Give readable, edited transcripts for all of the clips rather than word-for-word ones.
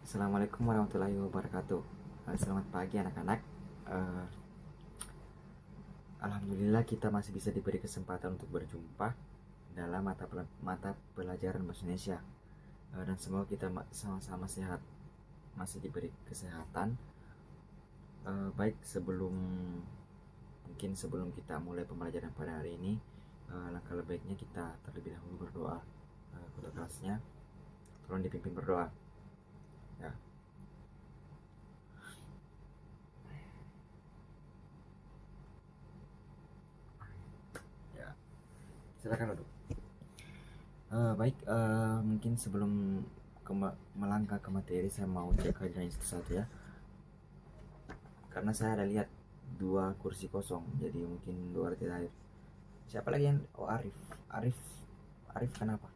Assalamualaikum warahmatullahi wabarakatuh. Selamat pagi anak-anak. Eh, Alhamdulillah kita masih bisa diberi kesempatan untuk berjumpa dalam mata pelajaran bahasa Indonesia. Dan semoga kita sama-sama sehat, masih diberi kesehatan. Baik, sebelum kita mulai pembelajaran pada hari ini, langkah baiknya kita terlebih dahulu berdoa untuk kelasnya. Tolong dipimpin berdoa. Ya. Ya, silakan duduk. Baik, mungkin sebelum melangkah ke materi, saya mau cek aja satu ya. Karena saya ada lihat dua kursi kosong, jadi mungkin dua orang terakhir. Siapa lagi yang? Oh, Arif. Arif, Arif kenapa?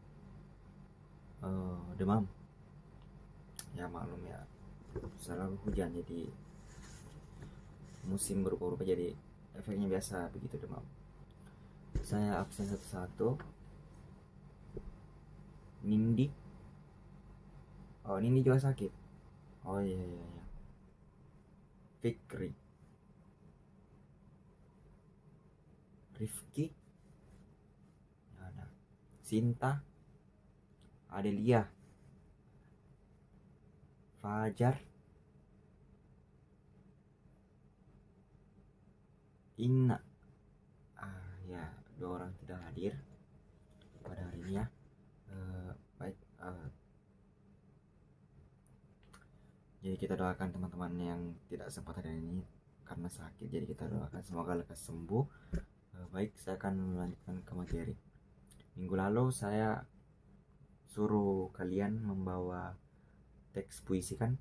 Demam. Ya maklum ya. Selalu hujan, jadi musim berubah-ubah, jadi efeknya biasa begitu demam. Saya absen satu-satu. Nindi. Oh, Nindi juga sakit. Oh iya iya iya. Fikri, Rifki, ada Sinta, Adelia, Fajar, Inna. Ya, dua orang tidak hadir pada hari ini ya. Baik, jadi kita doakan teman-teman yang tidak sempat hari ini karena sakit, jadi kita doakan semoga lekas sembuh. Baik, saya akan melanjutkan ke materi. Minggu lalu saya suruh kalian membawa teks puisi kan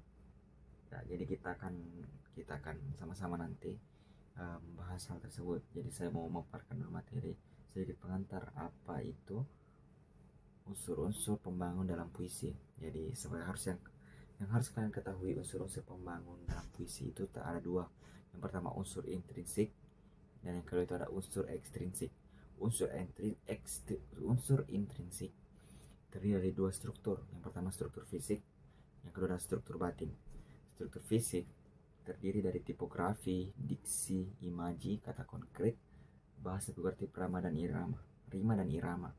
ya, jadi kita akan sama-sama nanti membahas hal tersebut. Jadi saya mau memaparkan dulu materi sedikit pengantar apa itu unsur-unsur pembangun dalam puisi. Jadi sebenarnya yang harus kalian ketahui, unsur-unsur pembangun dalam puisi itu tak ada dua. Yang pertama unsur intrinsik, dan yang kedua itu ada unsur ekstrinsik. Unsur intrinsik terdiri dari dua struktur. Yang pertama struktur fisik, yang kedua adalah struktur batin. Struktur fisik terdiri dari tipografi, diksi, imaji, kata konkret, bahasa figuratif, rima dan irama.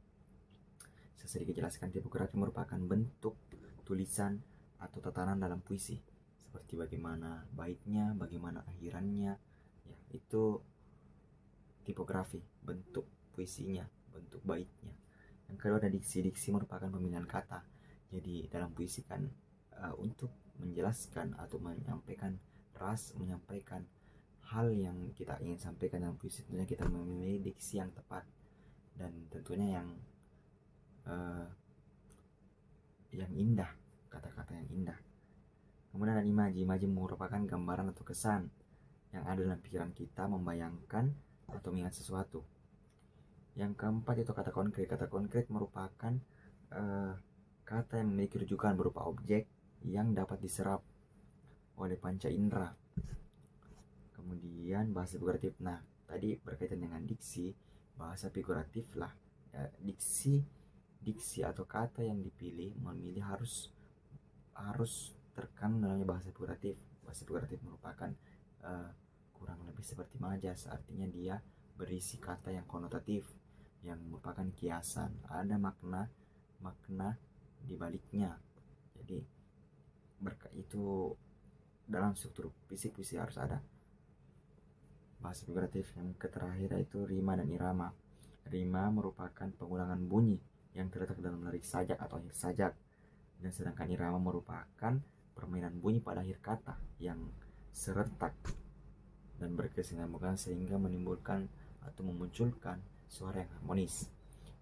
Saya sedikit jelaskan, tipografi merupakan bentuk tulisan atau tatanan dalam puisi, seperti bagaimana baitnya, bagaimana akhirannya, ya itu tipografi, bentuk puisinya, bentuk baitnya. Yang kedua ada diksi. Diksi merupakan pemilihan kata. Jadi dalam puisi kan untuk menjelaskan atau menyampaikan hal yang kita ingin sampaikan dalam puisi, tentunya kita memilih diksi yang tepat dan tentunya yang indah, kata-kata yang indah. Kemudian ada imaji. Imaji merupakan gambaran atau kesan yang ada dalam pikiran kita, membayangkan atau mengingat sesuatu. Yang keempat itu kata konkret. Kata konkret merupakan kata yang memiliki rujukan berupa objek yang dapat diserap oleh panca indera. Kemudian bahasa figuratif. Nah, tadi berkaitan dengan diksi, bahasa figuratif lah. Ya, diksi atau kata yang memilih harus terkandung dalamnya bahasa figuratif. Bahasa figuratif merupakan kurang lebih seperti majas, artinya dia berisi kata yang konotatif, yang merupakan kiasan, ada makna di baliknya. Jadi itu dalam struktur fisik puisi harus ada bahasa figuratif. Yang terakhir itu rima dan irama. Rima merupakan pengulangan bunyi yang terletak dalam lirik sajak atau akhir sajak, dan sedangkan irama merupakan permainan bunyi pada akhir kata yang serentak dan berkesinambungan sehingga menimbulkan atau memunculkan suara yang harmonis.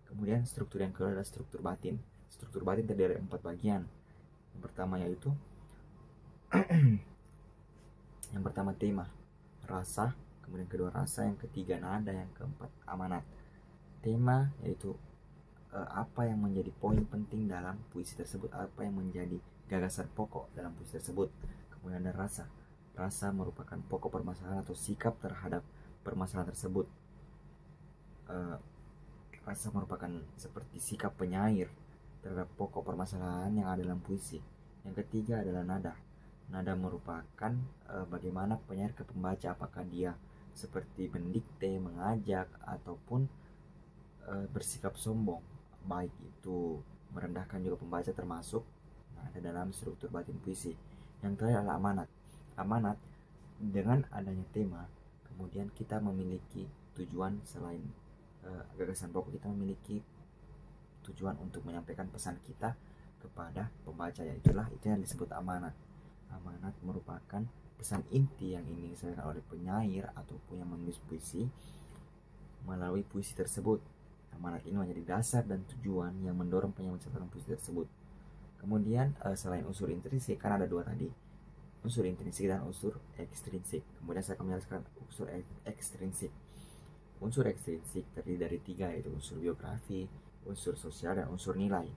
Kemudian struktur yang kedua adalah struktur batin. Struktur batin terdiri dari 4 bagian. Yang pertama yaitu yang pertama tema, rasa, kemudian kedua rasa, yang ketiga nada, yang keempat amanat. Tema yaitu apa yang menjadi poin penting dalam puisi tersebut, apa yang menjadi gagasan pokok dalam puisi tersebut. Kemudian ada rasa. Rasa merupakan pokok permasalahan atau sikap terhadap permasalahan tersebut. Rasa merupakan seperti sikap penyair terhadap pokok permasalahan yang ada dalam puisi. Yang ketiga adalah nada. Nada merupakan bagaimana penyair ke pembaca, apakah dia seperti mendikte, mengajak, ataupun bersikap sombong, baik itu merendahkan juga pembaca, termasuk nada dalam struktur batin puisi. Yang terakhir adalah amanat. Amanat, dengan adanya tema, kemudian kita memiliki tujuan selain gagasan pokok, kita memiliki tujuan untuk menyampaikan pesan kita kepada pembaca, yaitulah itu yang disebut amanat. Amanat merupakan pesan inti yang ingin disampaikan oleh penyair ataupun yang menulis puisi melalui puisi tersebut. Amanat ini menjadi dasar dan tujuan yang mendorong penyair menciptakan puisi tersebut. Kemudian selain unsur intrinsik, kan ada dua tadi, unsur intrinsik dan unsur ekstrinsik. Kemudian saya akan menjelaskan unsur ekstrinsik. Unsur ekstrinsik terdiri dari tiga, yaitu unsur biografi, unsur sosial, dan unsur nilai.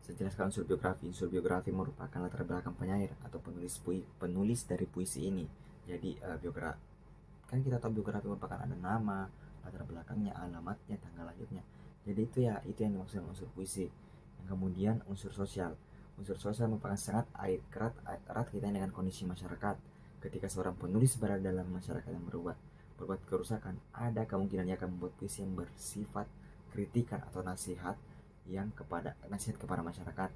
Saya jelaskan unsur biografi. Unsur biografi merupakan latar belakang penyair atau penulis dari puisi ini. Jadi biografi, kan kita tahu biografi merupakan ada nama, latar belakangnya, alamatnya, tanggal lahirnya. Jadi itu yang dimaksud unsur puisi. Yang kemudian unsur sosial. Unsur sosial merupakan sangat erat kaitannya dengan kondisi masyarakat. Ketika seorang penulis berada dalam masyarakat yang berbuat kerusakan, ada kemungkinan ia akan membuat puisi yang bersifat kritikan atau nasihat kepada masyarakat.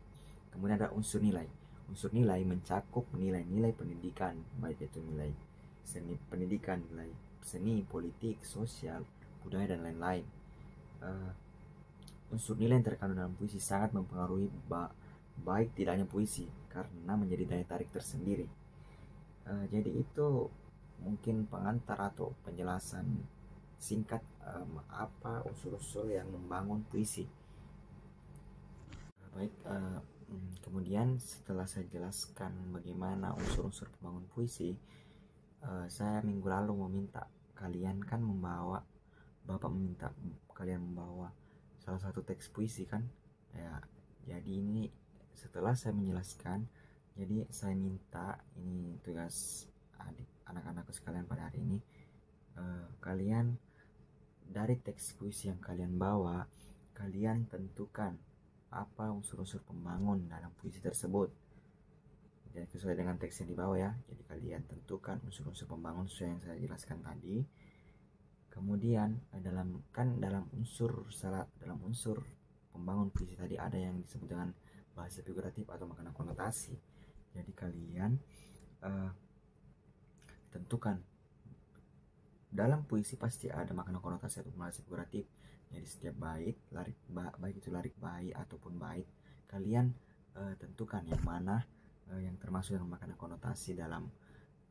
Kemudian ada unsur nilai. Unsur nilai mencakup nilai-nilai pendidikan, baik itu nilai seni pendidikan, nilai seni, politik, sosial, budaya, dan lain-lain. Unsur nilai yang terkandung dalam puisi sangat mempengaruhi baik tidaknya puisi karena menjadi daya tarik tersendiri. Jadi itu mungkin pengantar atau penjelasan singkat apa unsur-unsur yang membangun puisi. Baik, kemudian setelah saya jelaskan bagaimana unsur-unsur pembangun puisi, saya minggu lalu meminta kalian kan Bapak meminta kalian membawa salah satu teks puisi kan ya. Jadi ini setelah saya menjelaskan, jadi saya minta, ini tugas anak-anakku sekalian pada hari ini, kalian dari teks puisi yang kalian bawa, kalian tentukan apa unsur-unsur pembangun dalam puisi tersebut. Jadi sesuai dengan teks yang dibawa ya. Jadi kalian tentukan unsur-unsur pembangun sesuai yang saya jelaskan tadi. Kemudian dalam unsur pembangun puisi tadi ada yang disebut dengan bahasa figuratif atau makna konotasi. Jadi kalian tentukan, dalam puisi pasti ada makna konotasi atau bahasa figuratif. Jadi setiap bait, baik itu lirik bait ataupun bait, kalian tentukan yang mana yang termasuk dalam makna konotasi dalam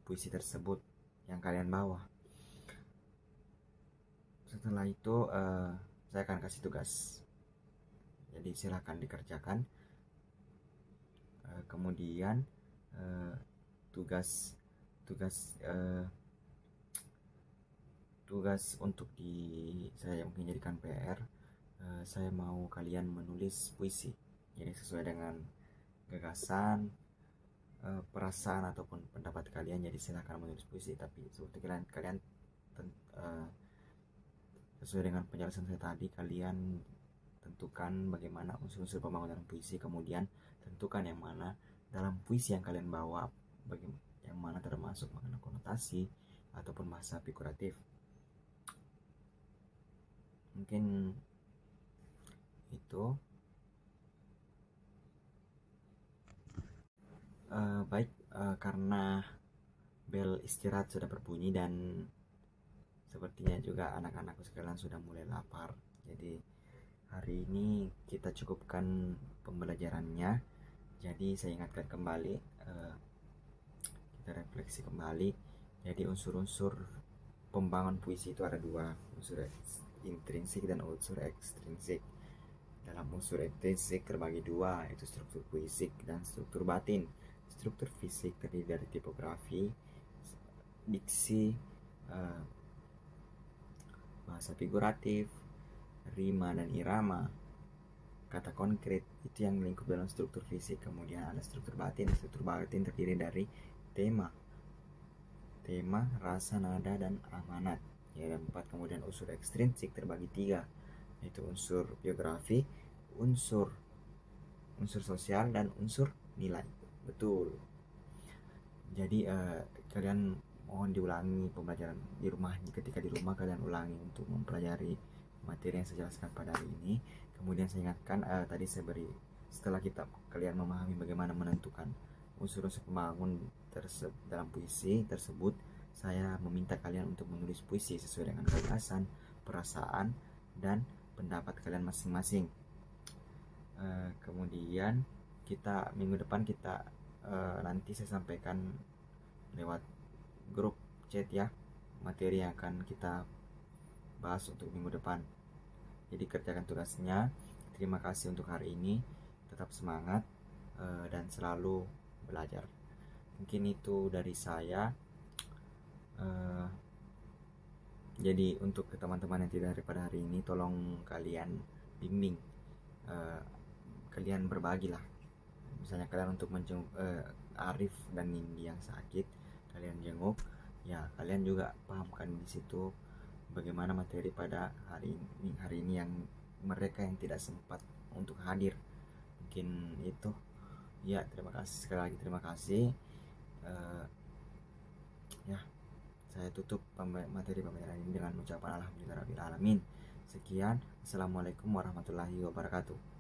puisi tersebut yang kalian bawa. Setelah itu saya akan kasih tugas, jadi silahkan dikerjakan. Kemudian tugas untuk saya mungkin jadikan PR, saya mau kalian menulis puisi. Jadi sesuai dengan gagasan, perasaan ataupun pendapat kalian. Jadi silahkan menulis puisi, tapi seperti kalian sesuai dengan penjelasan saya tadi, kalian tentukan bagaimana unsur-unsur pembangunan puisi. Kemudian tentukan yang mana dalam puisi yang kalian bawa, yang mana termasuk makna konotasi ataupun bahasa figuratif. Mungkin itu. Baik, karena bel istirahat sudah berbunyi dan sepertinya juga anak-anakku sekalian sudah mulai lapar, jadi hari ini kita cukupkan pembelajarannya. Jadi saya ingatkan kembali, kita refleksi kembali. Jadi unsur-unsur pembangun puisi itu ada dua, unsur intrinsik dan unsur ekstrinsik. Dalam unsur intrinsik terbagi dua, yaitu struktur fisik dan struktur batin. Struktur fisik terdiri dari tipografi, diksi, bahasa figuratif, rima dan irama, kata konkret, itu yang lingkup dalam struktur fisik. Kemudian ada struktur batin. Struktur batin terdiri dari tema, rasa, nada, dan amanat. Ya, ada 4. Kemudian unsur ekstrinsik terbagi 3, yaitu unsur biografi, unsur unsur sosial dan unsur nilai. Betul. Jadi kalian mohon diulangi pembelajaran di rumah. Ketika di rumah kalian ulangi untuk mempelajari materi yang saya jelaskan pada hari ini. Kemudian saya ingatkan tadi saya beri, setelah kalian memahami bagaimana menentukan unsur-unsur pembangun dalam puisi tersebut, saya meminta kalian untuk menulis puisi sesuai dengan gagasan, perasaan, dan pendapat kalian masing-masing. Kemudian minggu depan nanti saya sampaikan lewat grup chat ya materi yang akan kita bahas untuk minggu depan. Jadi kerjakan tugasnya. Terima kasih untuk hari ini, tetap semangat dan selalu belajar. Mungkin itu dari saya. Jadi untuk teman-teman yang tidak pada hari ini, tolong kalian bimbing, kalian berbagilah. Misalnya kalian untuk menjenguk Arif dan Nindi yang sakit, kalian jenguk, ya kalian juga pahamkan di situ bagaimana materi pada hari ini yang mereka yang tidak sempat untuk hadir. Mungkin itu ya. Terima kasih sekali lagi, terima kasih. Ya, saya tutup materi pembelajaran ini dengan ucapan alhamdulillahirabbil alamin. Sekian, assalamualaikum warahmatullahi wabarakatuh.